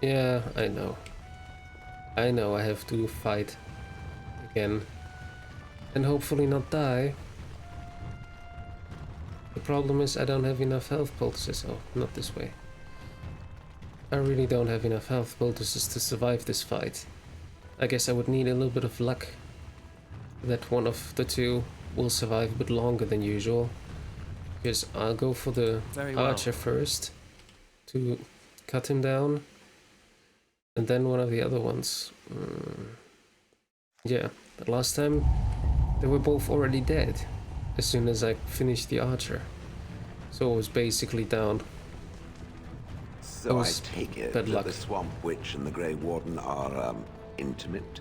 Yeah, I know. I know I have to fight again. And hopefully not die. The problem is I don't have enough health poultices. Oh, not this way. I really don't have enough health poultices to survive this fight. I guess I would need a little bit of luck that one of the two will survive a bit longer than usual. Because I'll go for the archer first to cut him down. And then one of the other ones. Yeah, but last time they were both already dead as soon as I finished the archer. So I was basically down. So I take it that the Swamp Witch and the Grey Warden are, intimate?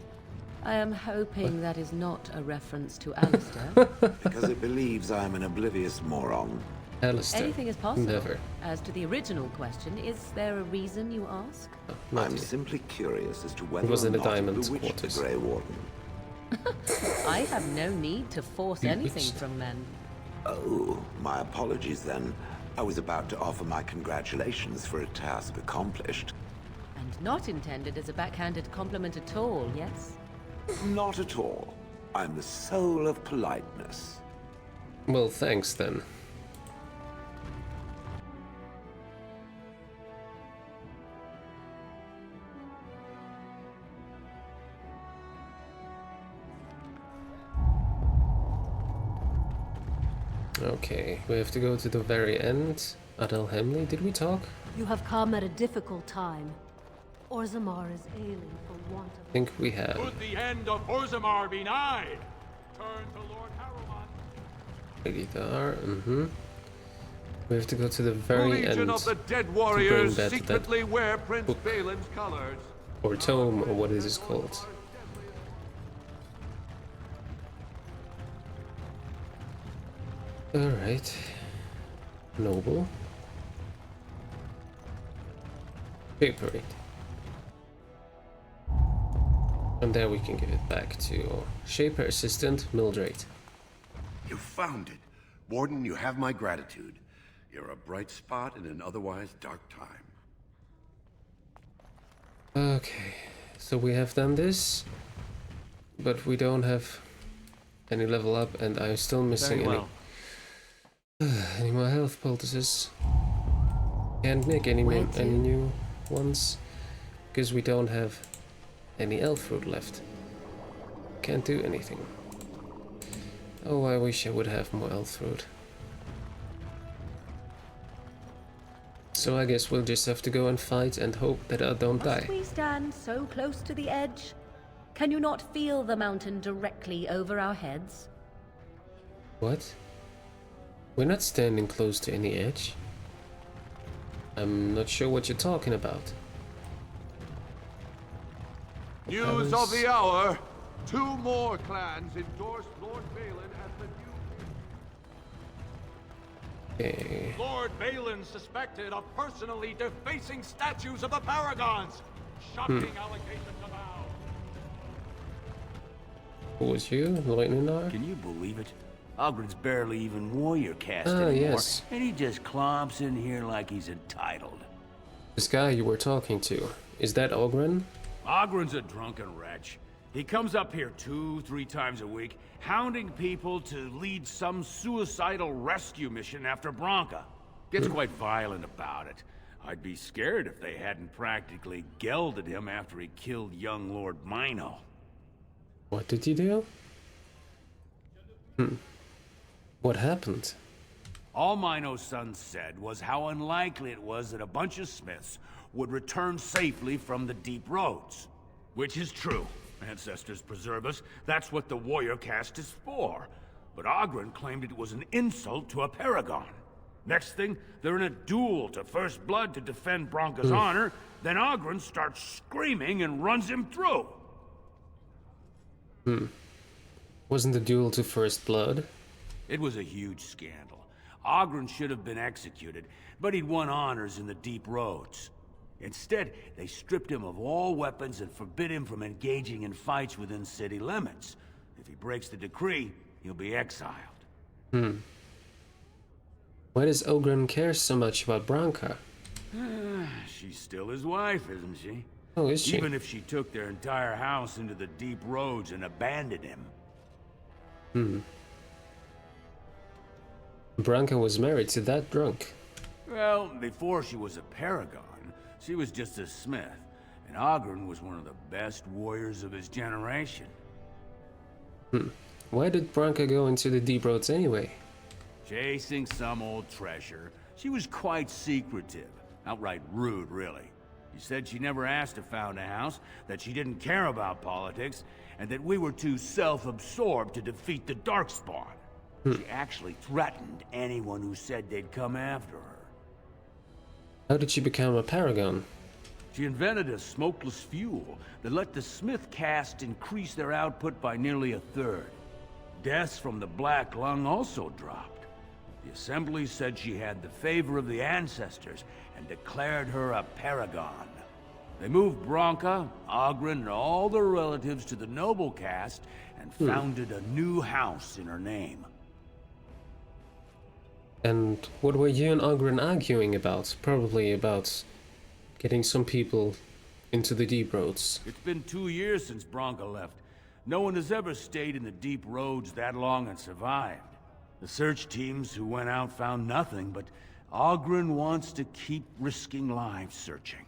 I am hoping that is not a reference to Alistair. Because it believes I'm an oblivious moron. Alistair. Anything is possible. Never. As to the original question, is there a reason you ask? Oh, I'm simply curious as to whether it was in or the not Diamond bewitched quarters. the Grey Warden. I have no need to force anything from men. Oh, my apologies then. I was about to offer my congratulations for a task accomplished. And not intended as a backhanded compliment at all, yes? Not at all. I'm the soul of politeness. Well, thanks then. Okay, we have to go to the very end. Adel Hemley, did we talk? You have come at a difficult time. Orzammar is ailing for want of... I think we have. Could the end of Orzammar be nigh? Turn to Lord Harrowmont. Lady Dar, We have to go to the very end. Legion of the Dead Warriors secretly wear Prince Balin's colors. Or tome, or what is it called. Alright. Noble. Paper it. And there we can give it back to Shaper Assistant Mildred. You found it. Warden, you have my gratitude. You're a bright spot in an otherwise dark time. Okay, so we have done this, but we don't have any level up, and I'm still missing any more health poultices. Can't make any new ones, because we don't have any elf fruit left. Can't do anything. Oh, I wish I would have more elf fruit. So I guess we'll just have to go and fight and hope that I don't die. Must we stand so close to the edge? Can you not feel the mountain directly over our heads? What? We're not standing close to any edge. I'm not sure what you're talking about. News of the hour. 2 more clans endorsed Lord Balin as the new... Okay. Lord Balin suspected of personally defacing statues of the Paragons. Shocking allegation to vow. Who was you, Leutnant? Can you believe it? Ogren's barely even warrior cast Ah, anymore, yes. and he just clomps in here like he's entitled. This guy you were talking to, is that Ogren? Ogren's a drunken wretch. He comes up here 2-3 times a week, hounding people to lead some suicidal rescue mission after Branka. Gets quite violent about it. I'd be scared if they hadn't practically gelded him after he killed young Lord Mino. What did you do? What happened? All Mino's son said was how unlikely it was that a bunch of Smiths would return safely from the deep roads. Which is true. Ancestors preserve us. That's what the warrior caste is for. But Ogren claimed it was an insult to a paragon. Next thing, they're in a duel to first blood to defend Branka's honor. Then Ogren starts screaming and runs him through. Wasn't the duel to first blood? It was a huge scandal. Ogren should have been executed, but he'd won honors in the deep roads. Instead, they stripped him of all weapons and forbid him from engaging in fights within city limits. If he breaks the decree, he'll be exiled. Why does Ogren care so much about Branka? She's still his wife, isn't she? Oh, is she? Even if she took their entire house into the deep roads and abandoned him. Branka was married to that drunk. Well, before she was a paragon, she was just a smith, and Oghren was one of the best warriors of his generation. Why did Branka go into the deep roads anyway? Chasing some old treasure. She was quite secretive. Outright rude, really. She said she never asked to found a house, that she didn't care about politics, and that we were too self-absorbed to defeat the Darkspawn. She actually threatened anyone who said they'd come after her. How did she become a paragon? She invented a smokeless fuel that let the Smith caste increase their output by nearly a third. Deaths from the Black Lung also dropped. The Assembly said she had the favor of the ancestors and declared her a paragon. They moved Branka, Oghren, and all their relatives to the noble caste and founded a new house in her name. And what were you and Oghren arguing about? Probably about getting some people into the deep roads. It's been 2 years since Branka left. No one has ever stayed in the deep roads that long and survived. The search teams who went out found nothing, but Oghren wants to keep risking lives searching.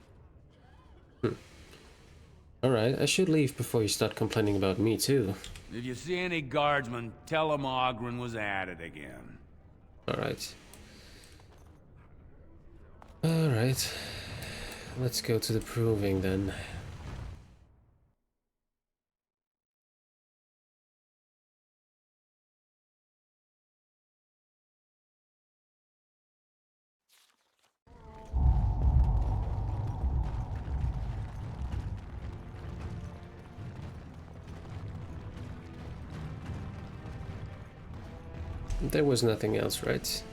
Alright, I should leave before you start complaining about me too. If you see any guardsmen, tell them Oghren was at it again. Alright. Alright. Let's go to the proving then. There was nothing else, right?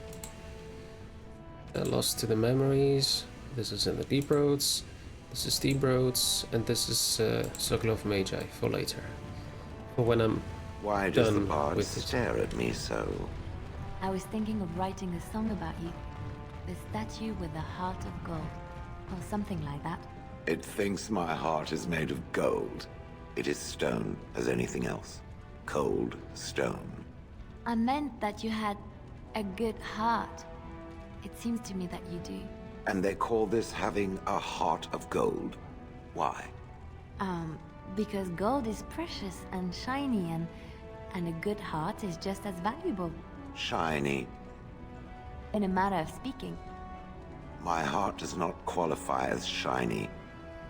Lost to the memories. This is in the deep roads. This is deep roads, and this is Sokolov Magi for later. For when I'm Why does the done bard with it. stare at me so? I was thinking of writing a song about you. The statue with the heart of gold. Or something like that. It thinks my heart is made of gold. It is stone as anything else. Cold stone. I meant that you had a good heart. It seems to me that you do. And they call this having a heart of gold. Why? Because gold is precious and shiny and a good heart is just as valuable. Shiny. In a matter of speaking. My heart does not qualify as shiny.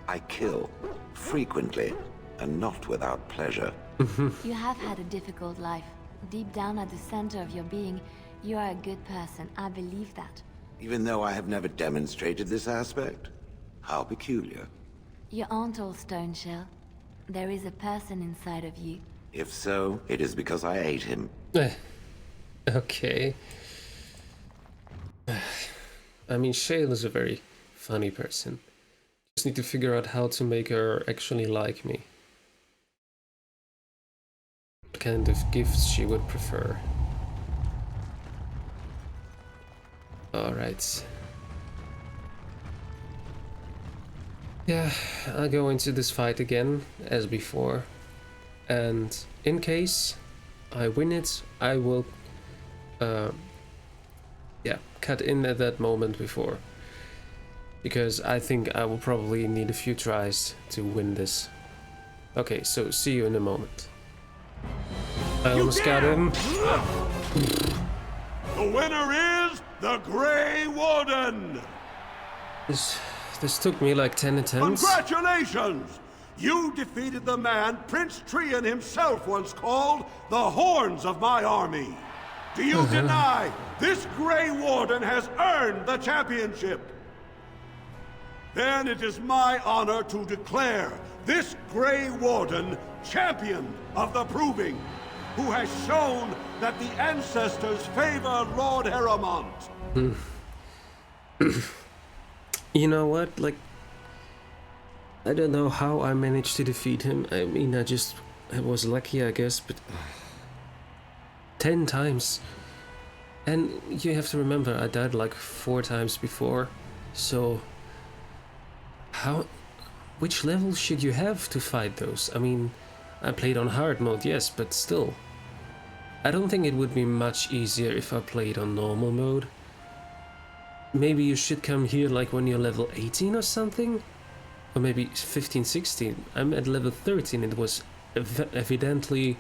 I kill, frequently, and not without pleasure. You have had a difficult life. Deep down at the center of your being, you are a good person. I believe that. Even though I have never demonstrated this aspect? How peculiar. You aren't all stone shell. There is a person inside of you. If so, it is because I ate him. Okay. I mean, Shale is a very funny person. Just need to figure out how to make her actually like me. What kind of gifts she would prefer. Alright. Yeah, I'll go into this fight again, as before. And in case I win it, I will cut in at that moment before. Because I think I will probably need a few tries to win this. Okay, so see you in a moment. I almost got him. The winner is the Grey Warden! This took me like 10 attempts. Congratulations! You defeated the man Prince Trian himself once called the Horns of my army. Do you deny this Grey Warden has earned the championship? Then it is my honor to declare this Grey Warden champion of the Proving, who has shown that the ancestors favor Lord Heremont. You know what? Like, I don't know how I managed to defeat him. I mean, I was lucky, I guess, but 10 times. And you have to remember, I died like 4 times before, so Which level should you have to fight those? I mean, I played on hard mode, yes, but still. I don't think it would be much easier if I played on normal mode. Maybe you should come here like when you're level 18 or something? Or maybe 15, 16. I'm at level 13, it was evidently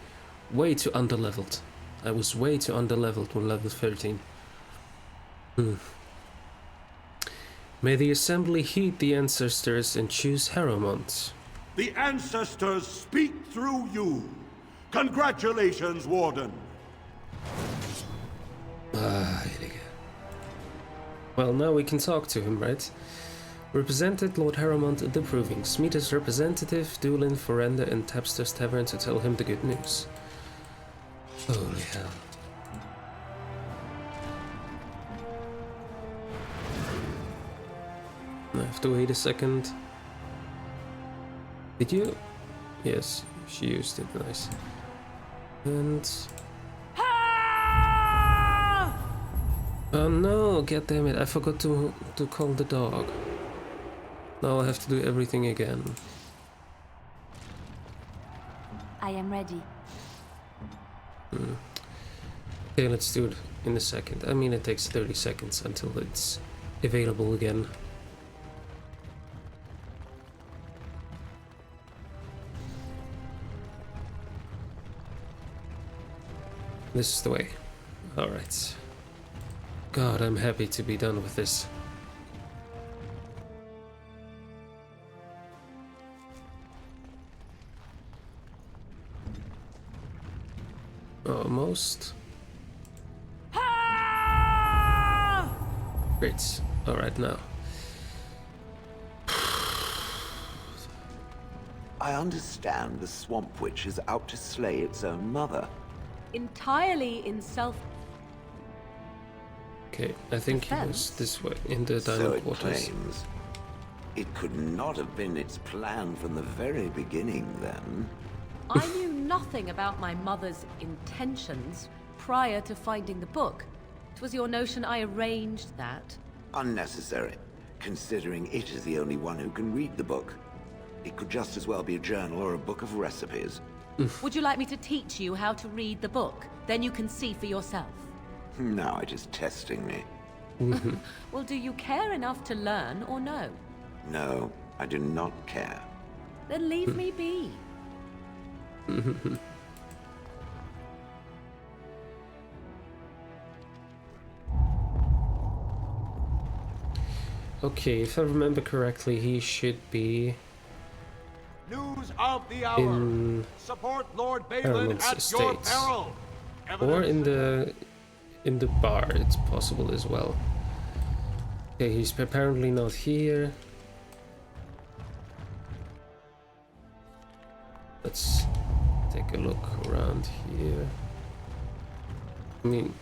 way too underleveled. I was way too underleveled when level 13. May the assembly heed the ancestors and choose Harrowmont. The ancestors speak through you. Congratulations, Warden. Well, now we can talk to him, right? Represented Lord Harrowmont at the Provings. Meet his representative, Duelin, Forenda, and Tapster's Tavern to tell him the good news. Holy hell. I have to wait a second. Did you? Yes, she used it, nice. And... Oh no, god damn it, I forgot to call the dog. Now I have to do everything again. I am ready. Okay, let's do it in a second. I mean, it takes 30 seconds until it's available again. This is the way. Alright. God, I'm happy to be done with this. Almost. Great. Alright, now. I understand the Swamp Witch is out to slay its own mother. Entirely in self... Okay, I think he was this way, in the So diamond it quarters. claims. It could not have been its plan from the very beginning, then. I knew nothing about my mother's intentions prior to finding the book. It was your notion I arranged that. Unnecessary, considering it is the only one who can read the book. It could just as well be a journal or a book of recipes. Would you like me to teach you how to read the book? Then you can see for yourself. Now it is testing me. Well, do you care enough to learn or no? No, I do not care. Then leave me be. Okay, if I remember correctly, he should be News of the hour. in Support Lord Balin Harrowmont's at your estate. peril. Or Evidence in the bar, it's possible as well. Okay, he's apparently not here. Let's take a look around here. I mean,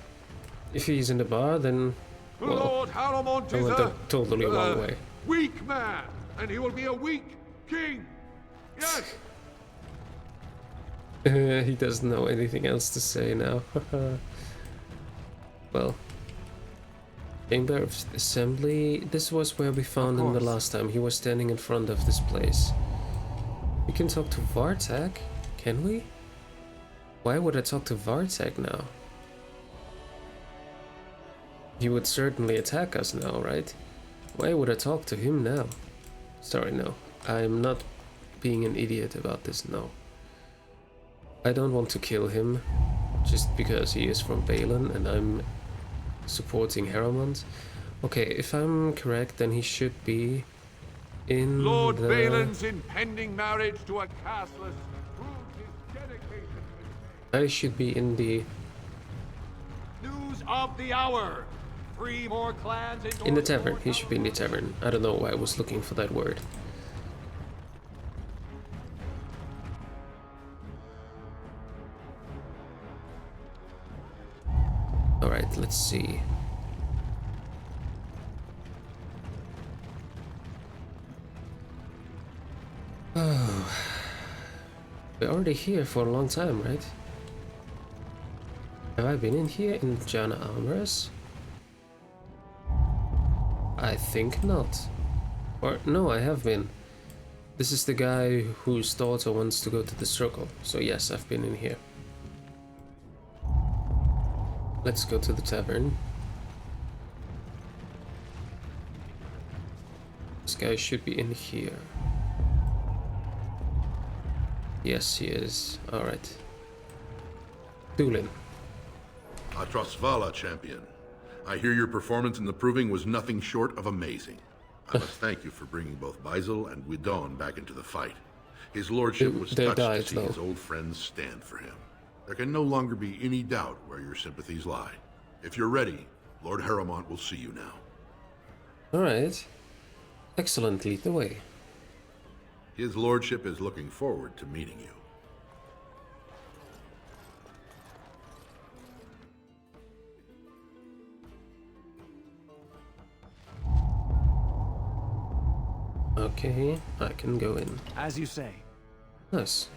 if he's in the bar, then well, Lord Harrowmont I is went a the totally wrong way. weak man, and he will be a weak king. Yes. He doesn't know anything else to say now. Well, Chamber of Assembly. This was where we found him the last time. He was standing in front of this place. We can talk to Vartag, can we? Why would I talk to Vartag now? He would certainly attack us now, right? Why would I talk to him now? Sorry, no. I'm not being an idiot about this, no. I don't want to kill him just because he is from Balin and I'm supporting Harrowmont. Okay, if I'm correct, then he should be in Lord the... Balin's impending marriage to a castless proves his dedication to I should be in the... News of the hour. 3 more clans In the tavern. He should be in the tavern. I don't know why I was looking for that word. Alright, let's see. Oh. We're already here for a long time, right? Have I been in here in Jana Armorers? I think not. Or, no, I have been. This is the guy whose daughter wants to go to the circle. So yes, I've been in here. Let's go to the tavern. This guy should be in here. Yes, he is. Alright. Tulin. Atrasvala, champion. I hear your performance in the Proving was nothing short of amazing. I must thank you for bringing both Baisel and Guidon back into the fight. His lordship was touched to see his old friends stand for him. There can no longer be any doubt where your sympathies lie. If you're ready, Lord Harrowmont will see you now. Alright. Excellent, lead the way. His lordship is looking forward to meeting you. Okay, I can go in. As you say. Nice.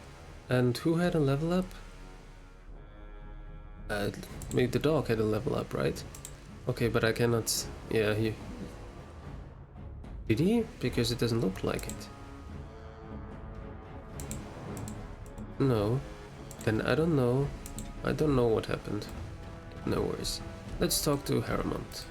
And who had a level up? Maybe the dog had a level up, right? Okay, but I cannot... Yeah, he... Did he? Because it doesn't look like it. No. Then I don't know. I don't know what happened. No worries. Let's talk to Harrowmont.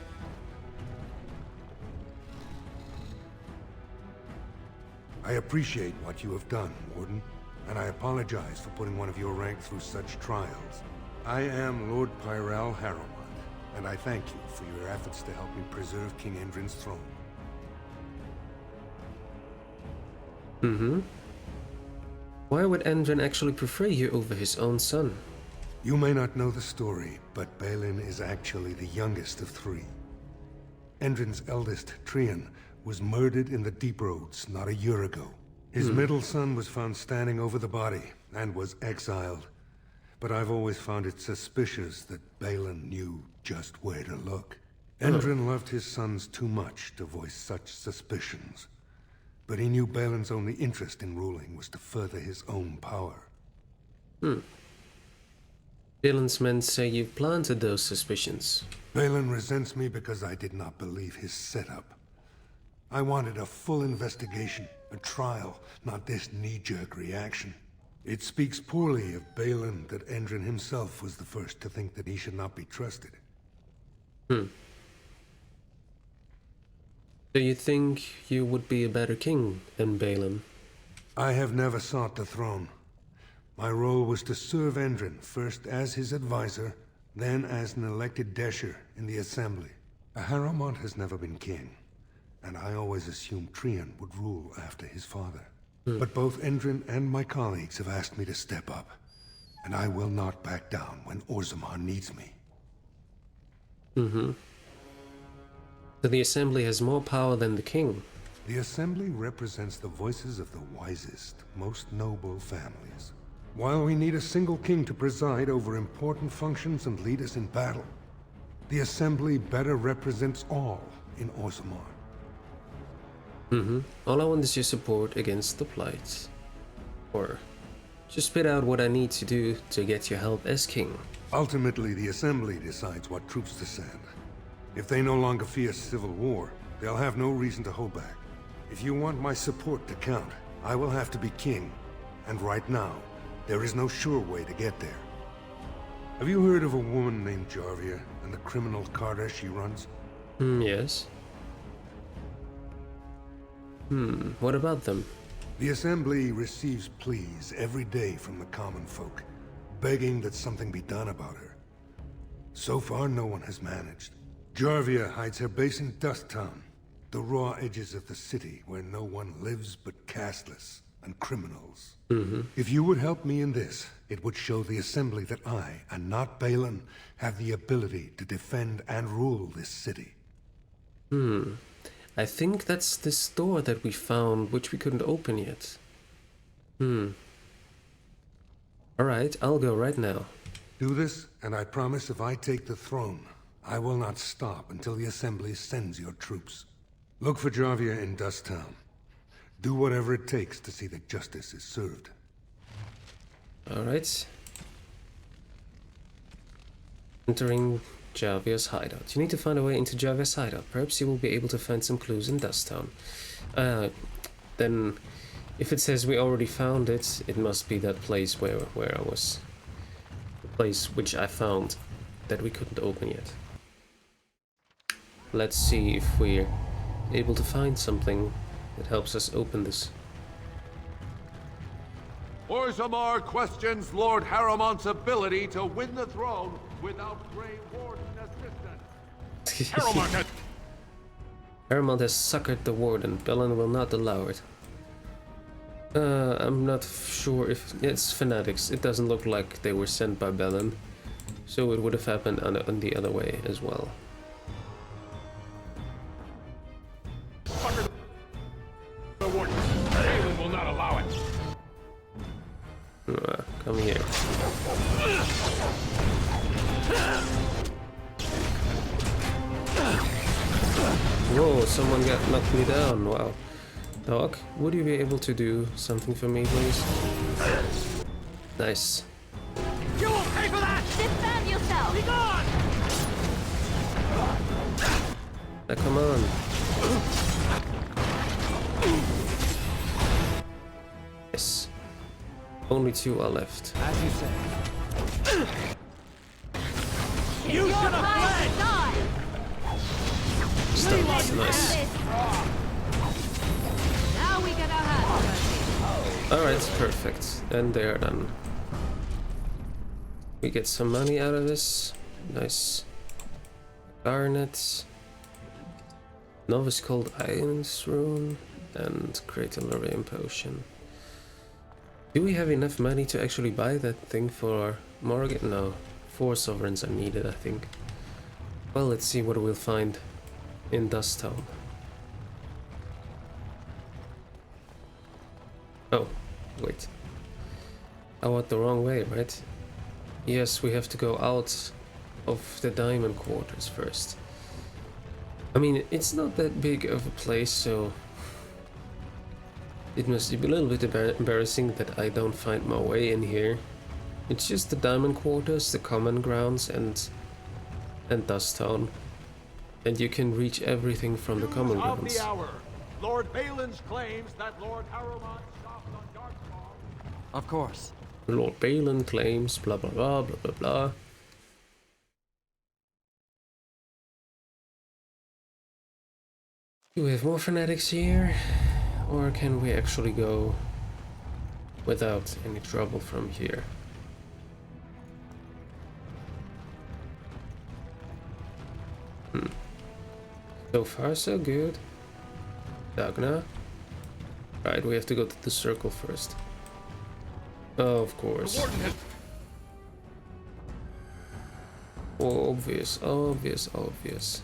I appreciate what you have done, Warden, and I apologize for putting one of your rank through such trials. I am Lord Pyrell Harrowmont, and I thank you for your efforts to help me preserve King Endrin's throne. Mm-hmm. Why would Endrin actually prefer you over his own son? You may not know the story, but Balin is actually the youngest of three. Endrin's eldest, Trian, was murdered in the Deep Roads not a year ago. His middle son was found standing over the body and was exiled. But I've always found it suspicious that Balin knew just where to look. Endrin loved his sons too much to voice such suspicions. But he knew Balin's only interest in ruling was to further his own power. Balin's men say you've planted those suspicions. Balin resents me because I did not believe his setup. I wanted a full investigation, a trial, not this knee-jerk reaction. It speaks poorly of Balin that Endrin himself was the first to think that he should not be trusted. So you think you would be a better king than Balin? I have never sought the throne. My role was to serve Endrin, first as his advisor, then as an elected Desher in the Assembly. Harrowmont has never been king, and I always assumed Trian would rule after his father. But both Endrin and my colleagues have asked me to step up, and I will not back down when Orzammar needs me. So the Assembly has more power than the king. The Assembly represents the voices of the wisest, most noble families. While we need a single king to preside over important functions and lead us in battle, the Assembly better represents all in Orzammar. All I want is your support against the Blight. Or just spit out what I need to do to get your help as king. Ultimately, the Assembly decides what troops to send. If they no longer fear civil war, they'll have no reason to hold back. If you want my support to count, I will have to be king. And right now, there is no sure way to get there. Have you heard of a woman named Jarvia and the criminal carter she runs? Yes. What about them? The Assembly receives pleas every day from the common folk, begging that something be done about her. So far, no one has managed. Jarvia hides her base in Dust Town, the raw edges of the city where no one lives but casteless and criminals. If you would help me in this, it would show the Assembly that I, and not Balin, have the ability to defend and rule this city. I think that's this door that we found, which we couldn't open yet. Alright, I'll go right now. Do this, and I promise if I take the throne, I will not stop until the Assembly sends your troops. Look for Jarvia in Dust Town. Do whatever it takes to see that justice is served. Alright. Entering Javia's hideout. You need to find a way into Javia's hideout. Perhaps you will be able to find some clues in Dust Town. Then, if it says we already found it, it must be that place where I was. The place which I found that we couldn't open yet. Let's see if we're able to find something that helps us open this. Orzammar questions Lord Harrowmont's ability to win the throne without Grey Warden assistance. Harrowmont has suckered the Warden. Belen will not allow it. I'm not sure if it's fanatics. It doesn't look like they were sent by Belen, so it would have happened on the other way as well. The Warden. Balin will not allow it. Come here. Whoa, someone knocked me down. Wow. Dog, would you be able to do something for me, please? Nice. You will pay for that! Defend yourself! Be gone! Now, come on. Yes. Only 2 are left. As you say. You should have fled! Stunned. Nice. Now we get our hands dirty. Alright, perfect. And they are done. We get some money out of this. Nice. Garnet. Novice Cold Iron's Rune. And Great Elurium Potion. Do we have enough money to actually buy that thing for Morgan? No. 4 sovereigns are needed, I think. Well, let's see what we'll find in Dust Town. Oh, wait. I went the wrong way, right? Yes, we have to go out of the Diamond Quarters first. I mean, it's not that big of a place, so it must be a little bit embarrassing that I don't find my way in here. It's just the Diamond Quarters, the Common Grounds, and Dust Town. And you can reach everything from the Common Of Grounds. the hour. Lord Balin's claims that Lord Harrowmont stopped on Darkspawn. Of course. Lord Balin claims blah blah blah blah blah blah. Do we have more fanatics here? Or can we actually go without any trouble from here? So far so good. Dagna. Right, we have to go to the circle first. Oh, of course. Oh, obvious, obvious, obvious.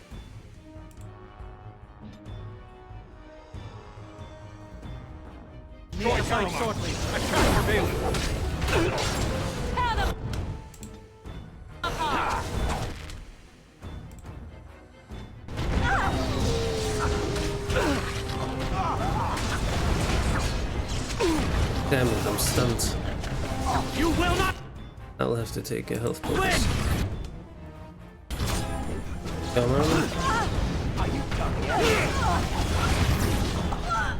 Shortly. Attack for Balin. Tear them apart! Damn it, I'm stunned. You will not. I'll have to take a health bonus. Come on. Are you done yet?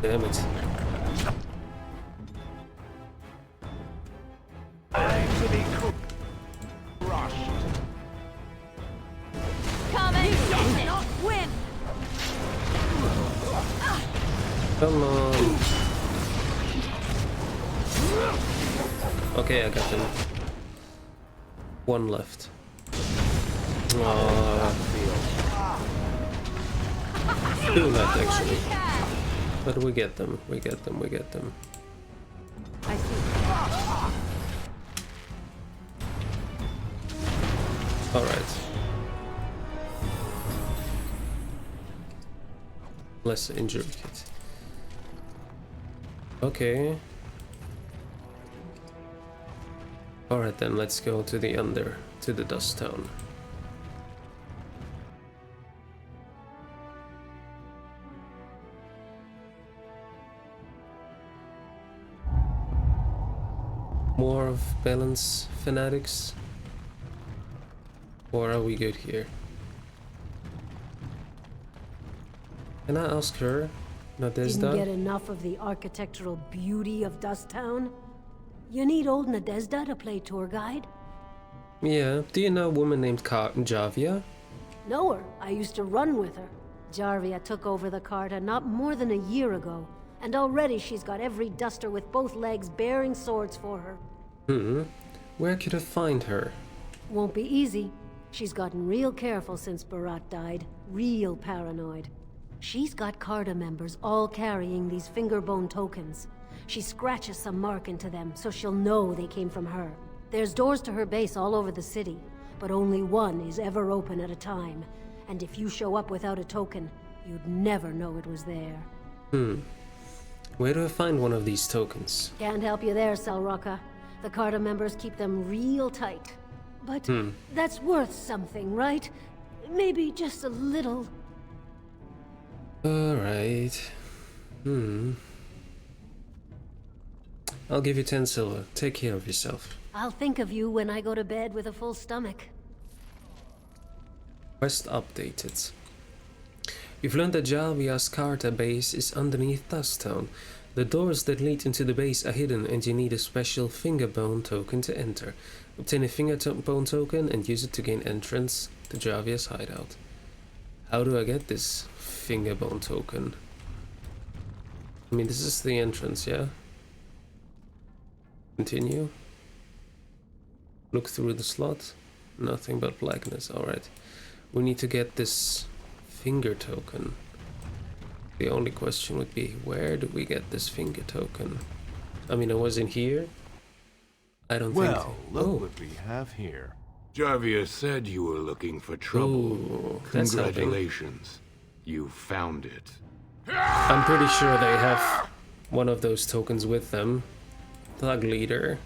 Damn it. Time to be crushed. Come and get it! Win! Come on. Okay, I got him. 1 left. Aww. 2 left actually. But we get them, we get them, we get them. I see. Alright. Less injury kit. Okay. Alright then, let's go to the Dust Town. More of Balin's fanatics. Or are we good here? Can I ask her? Nadezhda? Didn't get enough of the architectural beauty of Dusttown? You need old Nadezhda to play tour guide? Yeah. Do you know a woman named Javia? Know her. I used to run with her. Jarvia took over the Carta not more than a year ago, and already she's got every duster with both legs bearing swords for her. Where could I find her? Won't be easy. She's gotten real careful since Barat died. Real paranoid. She's got Carta members all carrying these fingerbone tokens. She scratches some mark into them so she'll know they came from her. There's doors to her base all over the city, but only one is ever open at a time. And if you show up without a token, you'd never know it was there. Where do I find one of these tokens? Can't help you there, Selrocka. The Carta members keep them real tight. But that's worth something, right? Maybe just a little. Alright. I'll give you 10 silver. Take care of yourself. I'll think of you when I go to bed with a full stomach. Quest updated. You've learned that Javia's Carta base is underneath Dusttown. The doors that lead into the base are hidden and you need a special fingerbone token to enter. Obtain a fingerbone token and use it to gain entrance to Javia's hideout. How do I get this fingerbone token? I mean, this is the entrance, yeah? Continue. Look through the slot. Nothing but blackness, alright. We need to get this finger token. The only question would be, where do we get this finger token? I mean, I was in here. I don't think... Well, look what we have here. Jarvia said you were looking for trouble. Ooh, that's helping. Congratulations. You found it. I'm pretty sure they have one of those tokens with them. Thug leader.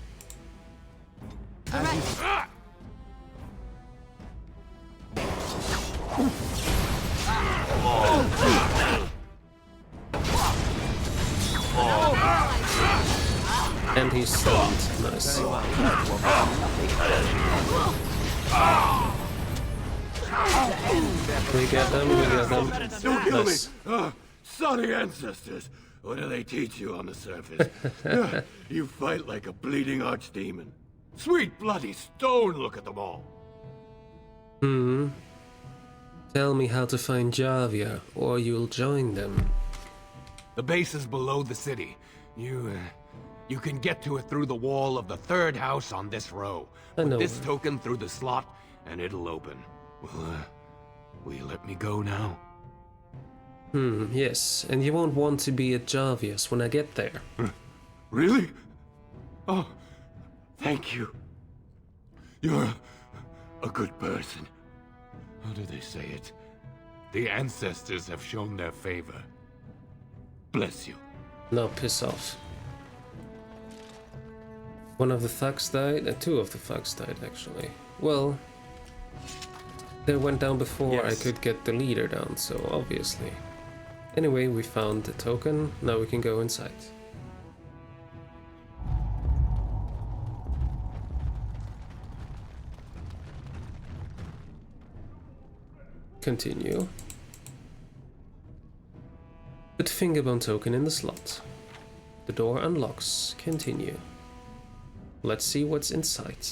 And he's stunned. Nice. We get them, we get them. Don't kill Nice. me! Sonny ancestors! What do they teach you on the surface? You fight like a bleeding archdemon. Sweet bloody stone, look at them all. Tell me how to find Javia, or you'll join them. The base is below the city. You can get to it through the wall of the third house on this row. I know. Put this token through the slot, and it'll open. Will you let me go now? Yes, and you won't want to be at Javia's when I get there. Really? Oh, thank you. You're a good person. How do they say it? The ancestors have shown their favor. Bless you. Now piss off. One of the thugs died, two of the thugs died actually. Well, they went down before I could get the leader down, so obviously. Anyway, we found the token, now we can go inside. Continue. Put fingerbone token in the slot. The door unlocks. Continue. Let's see what's inside.